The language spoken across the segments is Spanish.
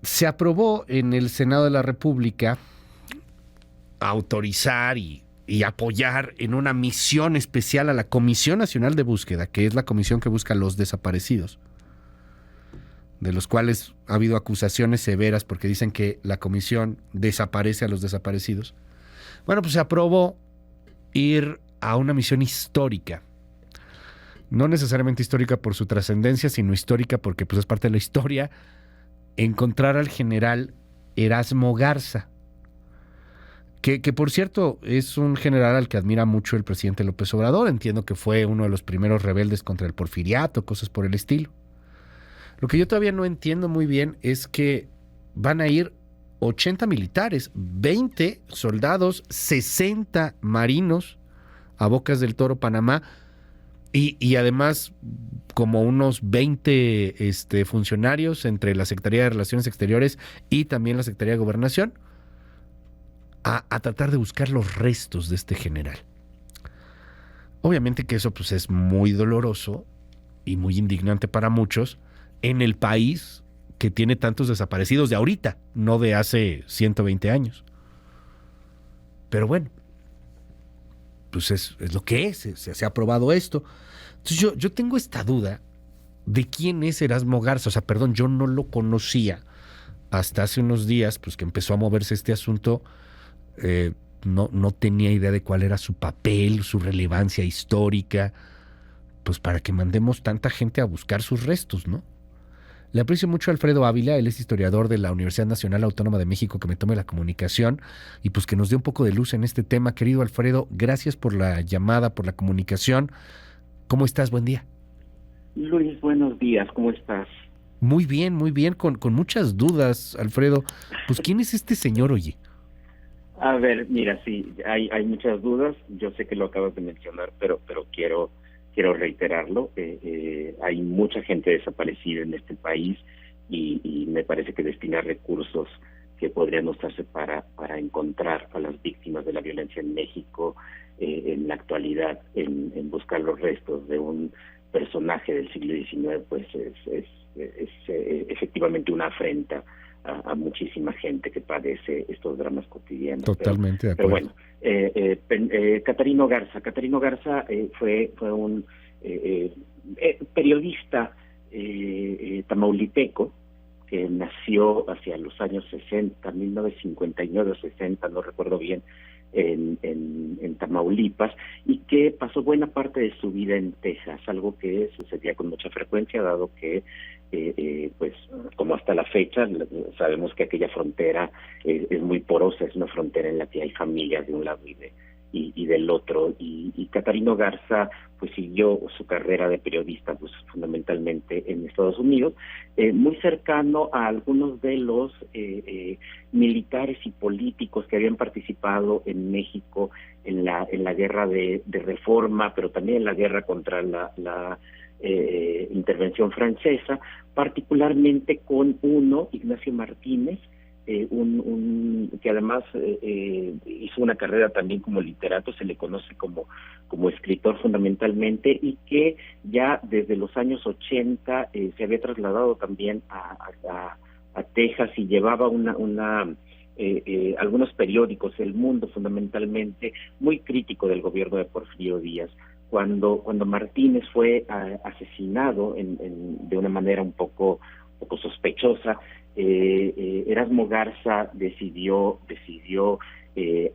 Se aprobó en el Senado de la República autorizar y apoyar en una misión especial a la Comisión Nacional de Búsqueda, que es la comisión que busca a los desaparecidos, de los cuales ha habido acusaciones severas porque dicen que la comisión desaparece a los desaparecidos. Bueno, pues se aprobó ir a una misión histórica. No necesariamente histórica por su trascendencia, sino histórica porque pues, es parte de la historia, encontrar al general Erasmo Garza, que por cierto es un general al que admira mucho el presidente López Obrador. Entiendo que fue uno de los primeros rebeldes contra el porfiriato, cosas por el estilo. Lo que yo todavía no entiendo muy bien es que van a ir 80 militares, 20 soldados, 60 marinos a Bocas del Toro, Panamá, y además como unos 20 funcionarios entre la Secretaría de Relaciones Exteriores y también la Secretaría de Gobernación a tratar de buscar los restos de este general. Obviamente que eso pues, es muy doloroso y muy indignante para muchos en el país que tiene tantos desaparecidos de ahorita, no de hace 120 años. Pero bueno, pues es lo que es, se ha aprobado esto. Entonces yo tengo esta duda de quién es Erasmo Garza. O sea, perdón, yo no lo conocía hasta hace unos días, pues que empezó a moverse este asunto. No tenía idea de cuál era su papel, su relevancia histórica, pues para que mandemos tanta gente a buscar sus restos, ¿no? Le aprecio mucho a Alfredo Ávila, él es historiador de la Universidad Nacional Autónoma de México, que me tome la comunicación y pues que nos dé un poco de luz en este tema. Querido Alfredo, gracias por la llamada, por la comunicación. ¿Cómo estás? Buen día. Luis, buenos días, ¿cómo estás? Muy bien, con muchas dudas, Alfredo. Pues, ¿quién es este señor, oye? A ver, mira, sí, hay muchas dudas. Yo sé que lo acabas de mencionar, pero quiero reiterarlo. Hay mucha gente desaparecida en este país y me parece que destinar recursos que podrían usarse para encontrar a las víctimas de la violencia en México en la actualidad, en buscar los restos de un personaje del siglo XIX, pues es efectivamente una afrenta a muchísima gente que padece estos dramas cotidianos. Totalmente de pero acuerdo. bueno, Catarino Garza fue un periodista tamaulipeco que nació hacia los años 60, 1959 o 60, no recuerdo bien, en Tamaulipas, y que pasó buena parte de su vida en Texas, algo que sucedía con mucha frecuencia, dado que pues como hasta la fecha sabemos que aquella frontera es muy porosa, es una frontera en la que hay familias de un lado y del otro, y Catarino Garza pues siguió su carrera de periodista pues fundamentalmente en Estados Unidos, muy cercano a algunos de los militares y políticos que habían participado en México en la guerra de reforma, pero también en la guerra contra la intervención francesa, particularmente con Ignacio Martínez, que además hizo una carrera también como literato, se le conoce como escritor fundamentalmente, y que ya desde los años 80 se había trasladado también a Texas y llevaba algunos periódicos, El Mundo fundamentalmente, muy crítico del gobierno de Porfirio Díaz. Cuando Martínez fue asesinado de una manera un poco sospechosa, Erasmo Garza decidió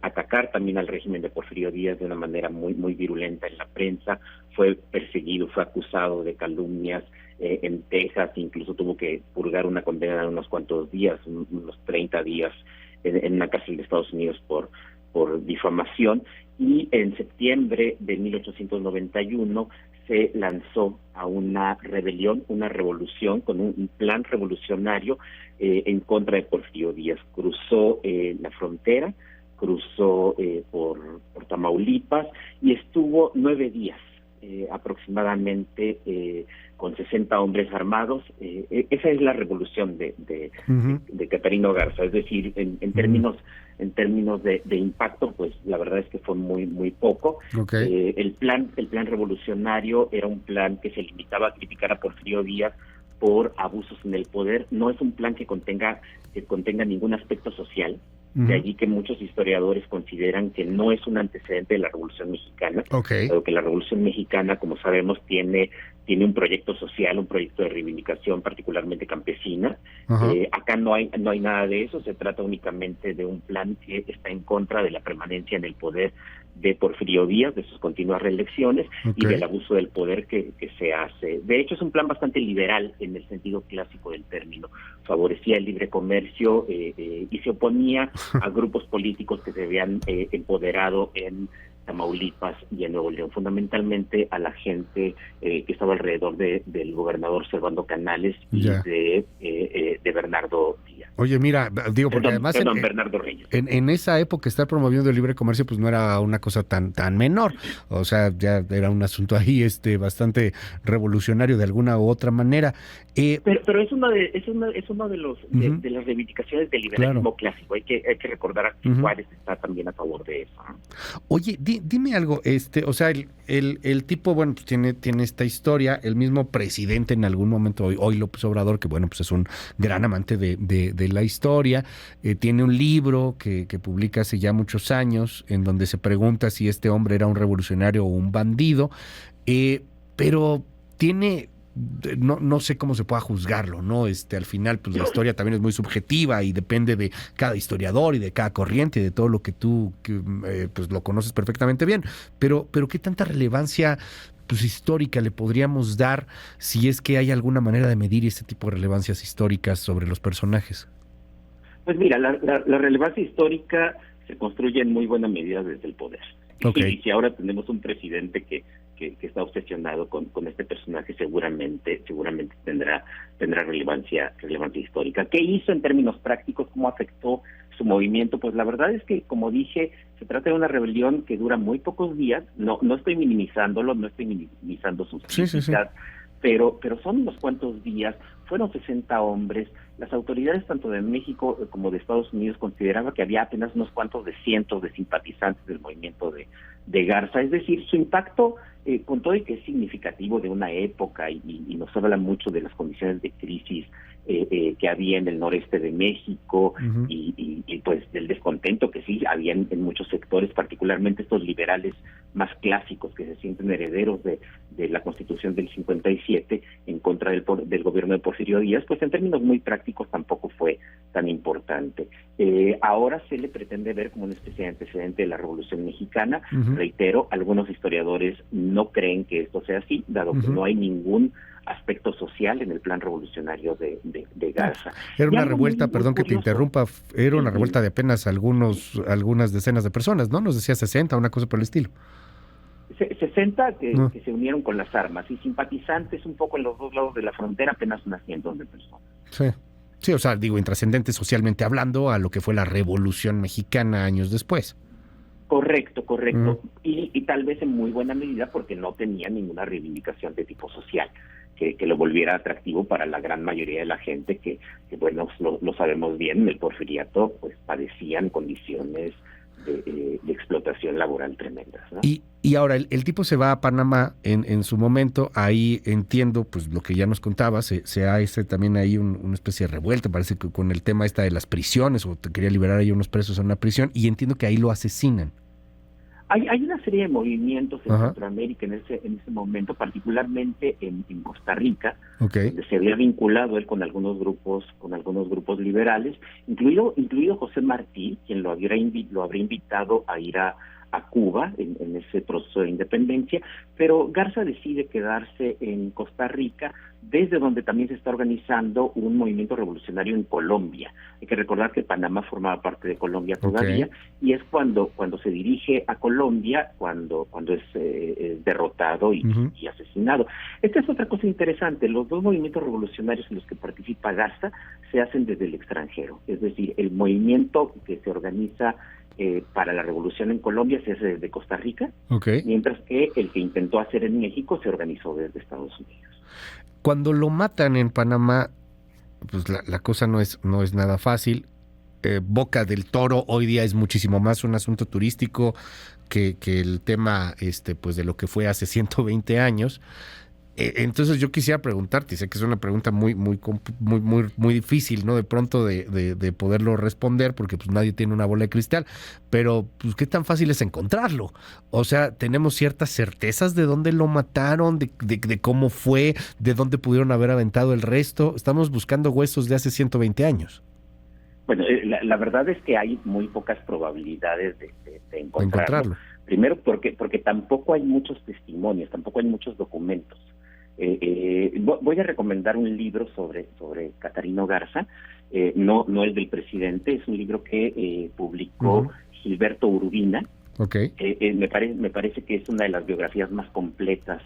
atacar también al régimen de Porfirio Díaz de una manera muy virulenta en la prensa. Fue perseguido, fue acusado de calumnias en Texas, incluso tuvo que purgar una condena de unos cuantos días, unos 30 días en una cárcel de Estados Unidos por difamación, y en septiembre de 1891 se lanzó a una rebelión, una revolución, con un plan revolucionario en contra de Porfirio Díaz. Cruzó la frontera, cruzó por Tamaulipas y estuvo 9 días aproximadamente con 60 hombres armados. Esa es la revolución de Catarino Garza, es decir, en términos de impacto, pues la verdad es que fue muy poco. Okay. El plan revolucionario era un plan que se limitaba a criticar a Porfirio Díaz por abusos en el poder. No es un plan que contenga ningún aspecto social. De allí que muchos historiadores consideran que no es un antecedente de la Revolución Mexicana, pero que la Revolución Mexicana, como sabemos, tiene un proyecto social, un proyecto de reivindicación particularmente campesina. Acá no hay nada de eso, se trata únicamente de un plan que está en contra de la permanencia en el poder de Porfirio Díaz, de sus continuas reelecciones y del abuso del poder que se hace. De hecho, es un plan bastante liberal en el sentido clásico del término. Favorecía el libre comercio y se oponía a grupos políticos que se habían empoderado en Tamaulipas y en Nuevo León, fundamentalmente a la gente que estaba alrededor del gobernador Servando Canales y de Bernardo Díaz. Oye, mira, digo, porque además Bernardo Reyes. En esa época estar promoviendo el libre comercio pues no era una cosa tan menor, o sea, ya era un asunto ahí bastante revolucionario de alguna u otra manera. Pero es uno de los de las reivindicaciones del liberalismo clásico. Hay que recordar que Juárez está también a favor de eso, ¿no? Oye, dime algo, o sea, el tipo, bueno, pues tiene esta historia, el mismo presidente en algún momento, hoy López Obrador, que bueno, pues es un gran amante de la historia, tiene un libro que publica hace ya muchos años, en donde se pregunta si este hombre era un revolucionario o un bandido, pero tiene... No sé cómo se pueda juzgarlo, ¿no? Al final, pues la historia también es muy subjetiva y depende de cada historiador y de cada corriente y de todo lo que tú pues lo conoces perfectamente bien. Pero ¿qué tanta relevancia pues histórica le podríamos dar si es que hay alguna manera de medir este tipo de relevancias históricas sobre los personajes? Pues mira, la relevancia histórica se construye en muy buena medida desde el poder. Y si ahora tenemos un presidente que está obsesionado con este personaje, seguramente tendrá relevancia histórica. ¿Qué hizo en términos prácticos? ¿Cómo afectó su movimiento? Pues la verdad es que, como dije, se trata de una rebelión que dura muy pocos días. No estoy minimizándolo, no estoy minimizando sus críticas, pero son unos cuantos días. Fueron 60 hombres. Las autoridades tanto de México como de Estados Unidos consideraban que había apenas unos cuantos de cientos de simpatizantes del movimiento de Garza. Es decir, su impacto, con todo y que es significativo de una época y nos habla mucho de las condiciones de crisis que había en el noreste de México y pues del descontento que sí había en muchos sectores, particularmente estos liberales más clásicos que se sienten herederos de la Constitución del 57 en contra del gobierno de Porfirio Díaz, pues en términos muy prácticos tampoco fue tan importante. Ahora se le pretende ver como una especie de antecedente de la Revolución Mexicana. Reitero, algunos historiadores no creen que esto sea así, dado que no hay ningún aspecto social en el plan revolucionario de Garza. Era una revuelta, perdón que te interrumpa, era una revuelta de apenas algunas decenas de personas, ¿no? Nos decía 60, una cosa por el estilo. 60 que se unieron con las armas y simpatizantes un poco en los dos lados de la frontera, apenas unas 100 de personas. Sí, o sea, digo, intrascendente socialmente hablando a lo que fue la Revolución Mexicana años después. Correcto. Y tal vez en muy buena medida porque no tenía ninguna reivindicación de tipo social que lo volviera atractivo para la gran mayoría de la gente que bueno, lo sabemos bien, en el porfiriato pues padecían condiciones de explotación laboral tremendas, ¿no? Y ahora el tipo se va a Panamá en su momento, ahí entiendo pues lo que ya nos contaba, se ha también ahí una especie de revuelta, parece que con el tema de las prisiones, o te quería liberar ahí unos presos en una prisión, y entiendo que ahí lo asesinan. Hay una serie de movimientos en Centroamérica en ese momento, particularmente en Costa Rica, donde se había vinculado él con algunos grupos liberales, incluido José Martí, quien lo habría invitado a ir a Cuba en ese proceso de independencia, pero Garza decide quedarse en Costa Rica, desde donde también se está organizando un movimiento revolucionario en Colombia. Hay que recordar que Panamá formaba parte de Colombia todavía, y es cuando se dirige a Colombia, cuando es derrotado y asesinado. Esta es otra cosa interesante, los dos movimientos revolucionarios en los que participa Garza se hacen desde el extranjero, es decir, el movimiento que se organiza para la revolución en Colombia se hace desde Costa Rica, mientras que el que intentó hacer en México se organizó desde Estados Unidos. Cuando lo matan en Panamá, pues la cosa no es nada fácil. Boca del Toro hoy día es muchísimo más un asunto turístico que el tema pues de lo que fue hace 120 años. Entonces yo quisiera preguntarte, sé que es una pregunta muy difícil, ¿no? De pronto de poderlo responder, porque pues nadie tiene una bola de cristal, pero pues qué tan fácil es encontrarlo. O sea, tenemos ciertas certezas de dónde lo mataron, de cómo fue, de dónde pudieron haber aventado el resto. Estamos buscando huesos de hace 120 años. Bueno, la verdad es que hay muy pocas probabilidades de encontrarlo. Primero porque tampoco hay muchos testimonios, tampoco hay muchos documentos. Voy a recomendar un libro sobre Catarino Garza, no el del presidente, es un libro que publicó Gilberto Urbina. Okay. Me parece que es una de las biografías más completas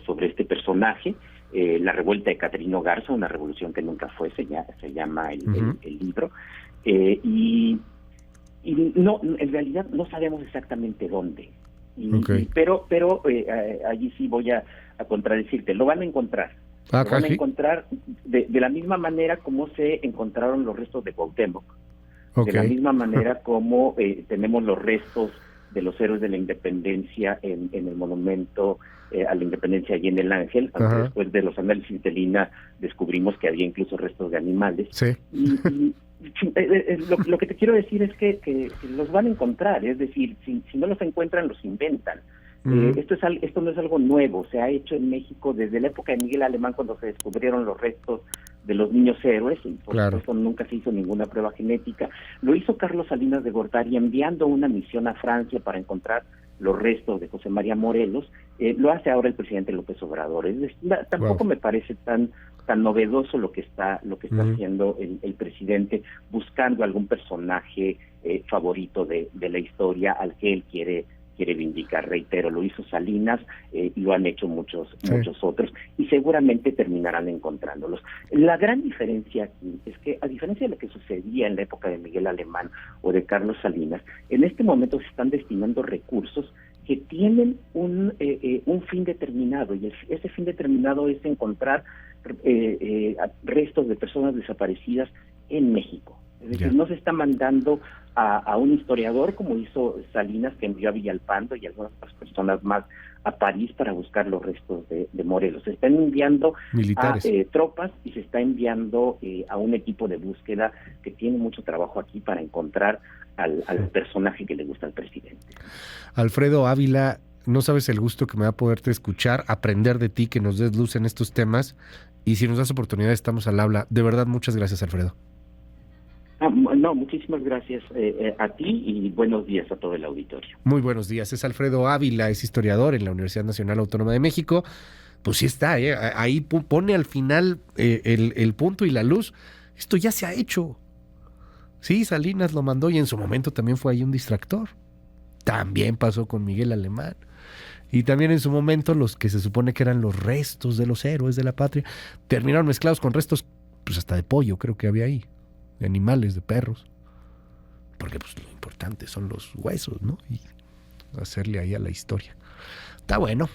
sobre este personaje. La revuelta de Catarino Garza, una revolución que nunca fue, se llama el libro. Y no, en realidad no sabemos exactamente dónde. Pero allí sí voy a contradecirte. Lo van a encontrar. Lo van a encontrar de la misma manera como se encontraron los restos de Cuauhtémoc. De la misma manera como tenemos los restos de los héroes de la independencia en el monumento a la independencia allí en el Ángel. Después de los análisis de Lina descubrimos que había incluso restos de animales. Sí. Lo que te quiero decir es que los van a encontrar, es decir, si no los encuentran, los inventan. Esto no es algo nuevo, se ha hecho en México desde la época de Miguel Alemán, cuando se descubrieron los restos de los niños héroes, y por supuesto nunca se hizo ninguna prueba genética. Lo hizo Carlos Salinas de Gortari enviando una misión a Francia para encontrar los restos de José María Morelos. Lo hace ahora el presidente López Obrador. Tampoco me parece tan novedoso lo que está haciendo el presidente, buscando algún personaje favorito de la historia al que él quiere vindicar. Reitero, lo hizo Salinas, y lo han hecho muchos otros, y seguramente terminarán encontrándolos. La gran diferencia aquí es que, a diferencia de lo que sucedía en la época de Miguel Alemán o de Carlos Salinas, en este momento se están destinando recursos que tienen un fin determinado, y ese fin determinado es encontrar restos de personas desaparecidas en México. Es decir, no se está mandando a un historiador como hizo Salinas, que envió a Villalpando y algunas otras personas más a París para buscar los restos de Morelos. Se están enviando militares, a tropas, y se está enviando a un equipo de búsqueda que tiene mucho trabajo aquí para encontrar al personaje que le gusta al presidente. Alfredo Ávila, no sabes el gusto que me va a poderte escuchar, aprender de ti, que nos des luz en estos temas, y si nos das oportunidad estamos al habla. De verdad, muchas gracias, Alfredo. No, muchísimas gracias a ti, y buenos días a todo el auditorio. Muy buenos días. Es Alfredo Ávila, es historiador en la Universidad Nacional Autónoma de México. Pues sí está, ahí pone al final el punto y la luz. Esto ya se ha hecho. Sí, Salinas lo mandó, y en su momento también fue ahí un distractor. También pasó con Miguel Alemán. Y también en su momento los que se supone que eran los restos de los héroes de la patria terminaron mezclados con restos, pues hasta de pollo creo que había ahí, de animales, de perros, porque pues lo importante son los huesos, ¿no? Y hacerle ahí a la historia. Está bueno.